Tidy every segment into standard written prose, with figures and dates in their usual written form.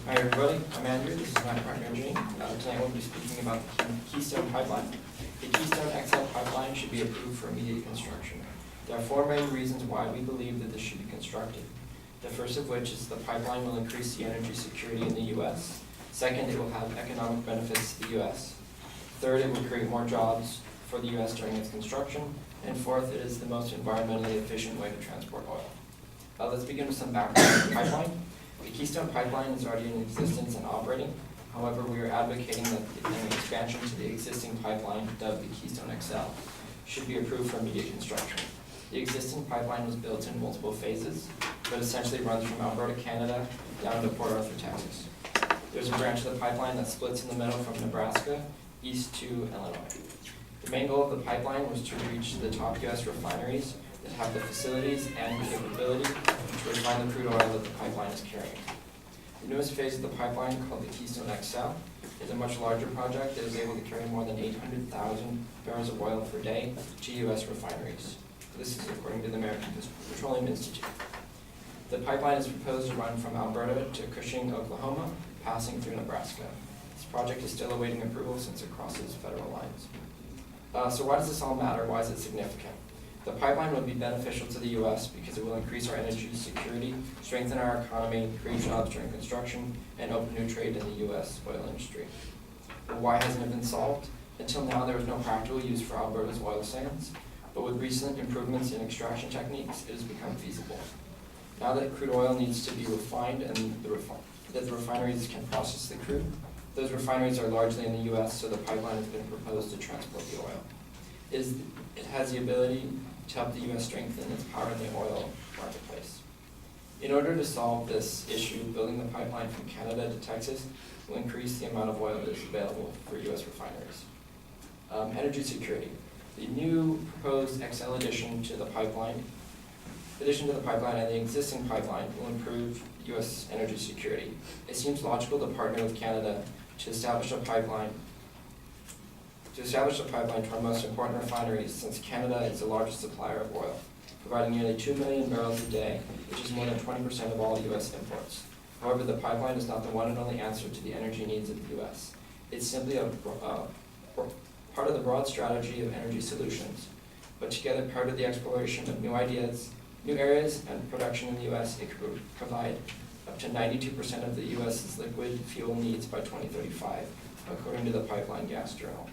Hi everybody, I'm Andrew, this is my partner Jane. Tonight we'll be speaking about the Keystone Pipeline. The Keystone XL pipeline should be approved for immediate construction. There are four main reasons why we believe that this should be constructed. The first of which is the pipeline will increase the energy security in the U.S. Second, it will have economic benefits to the U.S. Third, it will create more jobs for the U.S. during its construction. And fourth, it is the most environmentally efficient way to transport oil. Let's begin with some background on the pipeline. The Keystone Pipeline is already in existence and operating. However, we are advocating that an expansion to the existing pipeline, dubbed the Keystone XL, should be approved for immediate construction. The existing pipeline was built in multiple phases, but essentially runs from Alberta, Canada, down to Port Arthur, Texas. There's a branch of the pipeline that splits in the middle from Nebraska east to Illinois. The main goal of the pipeline was to reach the top U.S. refineries that have the facilities and capability to refine the crude oil that the pipeline is carrying. The newest phase of the pipeline, called the Keystone XL, is a much larger project that is able to carry more than 800,000 barrels of oil per day to U.S. refineries. This is according to the American Petroleum Institute. The pipeline is proposed to run from Alberta to Cushing, Oklahoma, passing through Nebraska. This project is still awaiting approval since it crosses federal lines. So why does this all matter? Why is it significant? The pipeline will be beneficial to the U.S. because it will increase our energy security, strengthen our economy, create jobs during construction, and open new trade in the U.S. oil industry. Well, why hasn't it been solved? Until now, there was no practical use for Alberta's oil sands, but with recent improvements in extraction techniques, it has become feasible. Now that crude oil needs to be refined and that the refineries can process the crude, those refineries are largely in the U.S., so the pipeline has been proposed to transport the oil. It has the ability to help the U.S. strengthen its power in the oil marketplace. In order to solve this issue, building the pipeline from Canada to Texas will increase the amount of oil that is available for U.S. refineries. Energy security. The new proposed XL addition to the pipeline and the existing pipeline will improve U.S. energy security. It seems logical to partner with Canada to establish a pipeline to our most important refineries, since Canada is the largest supplier of oil, providing nearly 2 million barrels a day, which is more than 20% of all U.S. imports. However, the pipeline is not the one and only answer to the energy needs of the U.S. It's simply a part of the broad strategy of energy solutions, but together part of the exploration of new ideas, new areas, and production in the U.S., it could provide up to 92% of the U.S.'s liquid fuel needs by 2035, according to the Pipeline Gas Journal.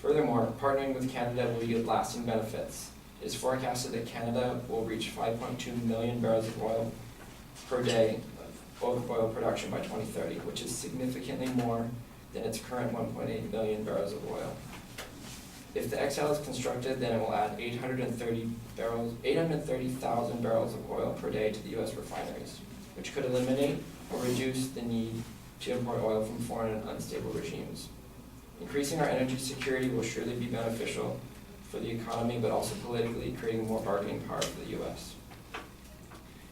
Furthermore, partnering with Canada will yield lasting benefits. It is forecasted that Canada will reach 5.2 million barrels of oil per day of oil production by 2030, which is significantly more than its current 1.8 million barrels of oil. If the XL is constructed, then it will add 830,000 barrels of oil per day to the U.S. refineries, which could eliminate or reduce the need to import oil from foreign and unstable regimes. Increasing our energy security will surely be beneficial for the economy, but also politically, creating more bargaining power for the U.S.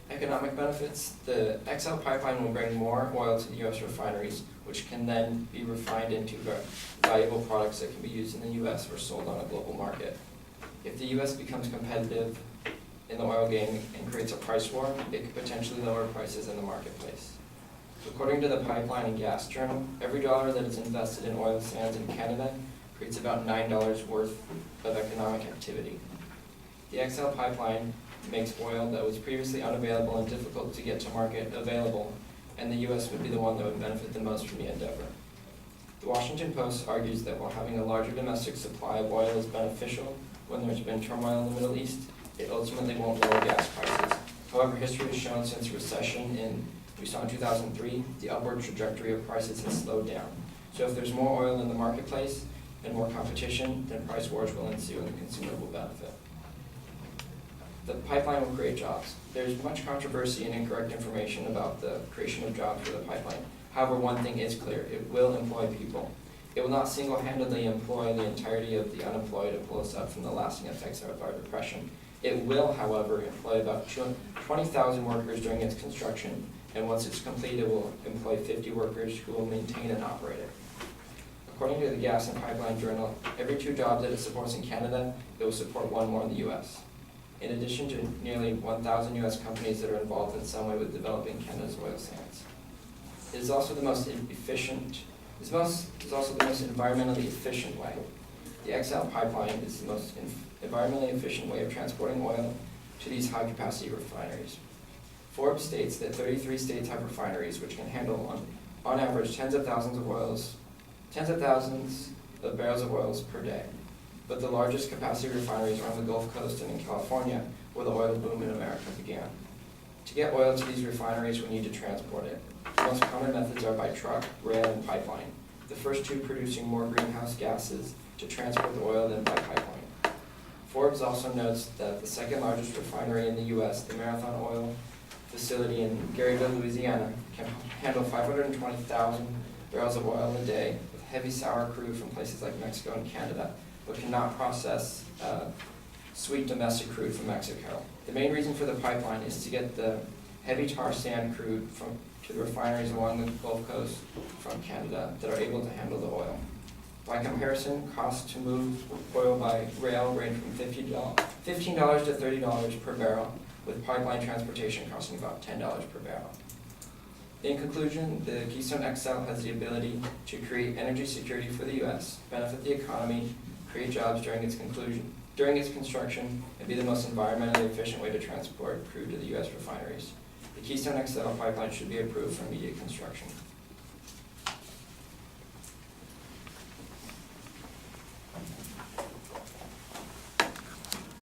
Economic benefits. The XL pipeline will bring more oil to the U.S. refineries, which can then be refined into valuable products that can be used in the U.S. or sold on a global market. If the U.S. becomes competitive in the oil game and creates a price war, it could potentially lower prices in the marketplace. According to the Pipeline and Gas Journal, every dollar that is invested in oil sands in Canada creates about $9 worth of economic activity. The XL pipeline makes oil that was previously unavailable and difficult to get to market available, and the U.S. would be the one that would benefit the most from the endeavor. The Washington Post argues that while having a larger domestic supply of oil is beneficial when there's been turmoil in the Middle East, it ultimately won't lower gas prices. However, history has shown since the recession we saw in 2003, the upward trajectory of prices has slowed down. So if there's more oil in the marketplace and more competition, then price wars will ensue and the consumer will benefit. The pipeline will create jobs. There's much controversy and incorrect information about the creation of jobs for the pipeline. However, one thing is clear: it will employ people. It will not single-handedly employ the entirety of the unemployed to pull us up from the lasting effects of our depression. It will, however, employ about 20,000 workers during its construction, and once it's complete, it will employ 50 workers who will maintain and operate it. According to the Gas and Pipeline Journal, every 2 jobs that it supports in Canada, it will support 1 more in the U.S. In addition to nearly 1,000 U.S. companies that are involved in some way with developing Canada's oil sands. It is also the most efficient, is also the most environmentally efficient way. The XL pipeline is the most environmentally efficient way of transporting oil to these high-capacity refineries. Forbes states that 33 states have refineries which can handle, on average, tens of thousands of barrels of oils per day. But the largest capacity refineries are on the Gulf Coast and in California, where the oil boom in America began. To get oil to these refineries, we need to transport it. The most common methods are by truck, rail, and pipeline, the first two producing more greenhouse gases to transport the oil than by pipeline. Forbes also notes that the second largest refinery in the U.S., the Marathon Oil facility in Garyville, Louisiana, can handle 520,000 barrels of oil a day with heavy sour crude from places like Mexico and Canada, but cannot process sweet domestic crude from Mexico. The main reason for the pipeline is to get the heavy tar sand crude to the refineries along the Gulf Coast from Canada that are able to handle the oil. By comparison, costs to move oil by rail range from $15 to $30 per barrel, with pipeline transportation costing about $10 per barrel. In conclusion, the Keystone XL has the ability to create energy security for the U.S., benefit the economy, create jobs during its construction, and be the most environmentally efficient way to transport crude to the U.S. refineries. The Keystone XL pipeline should be approved for immediate construction.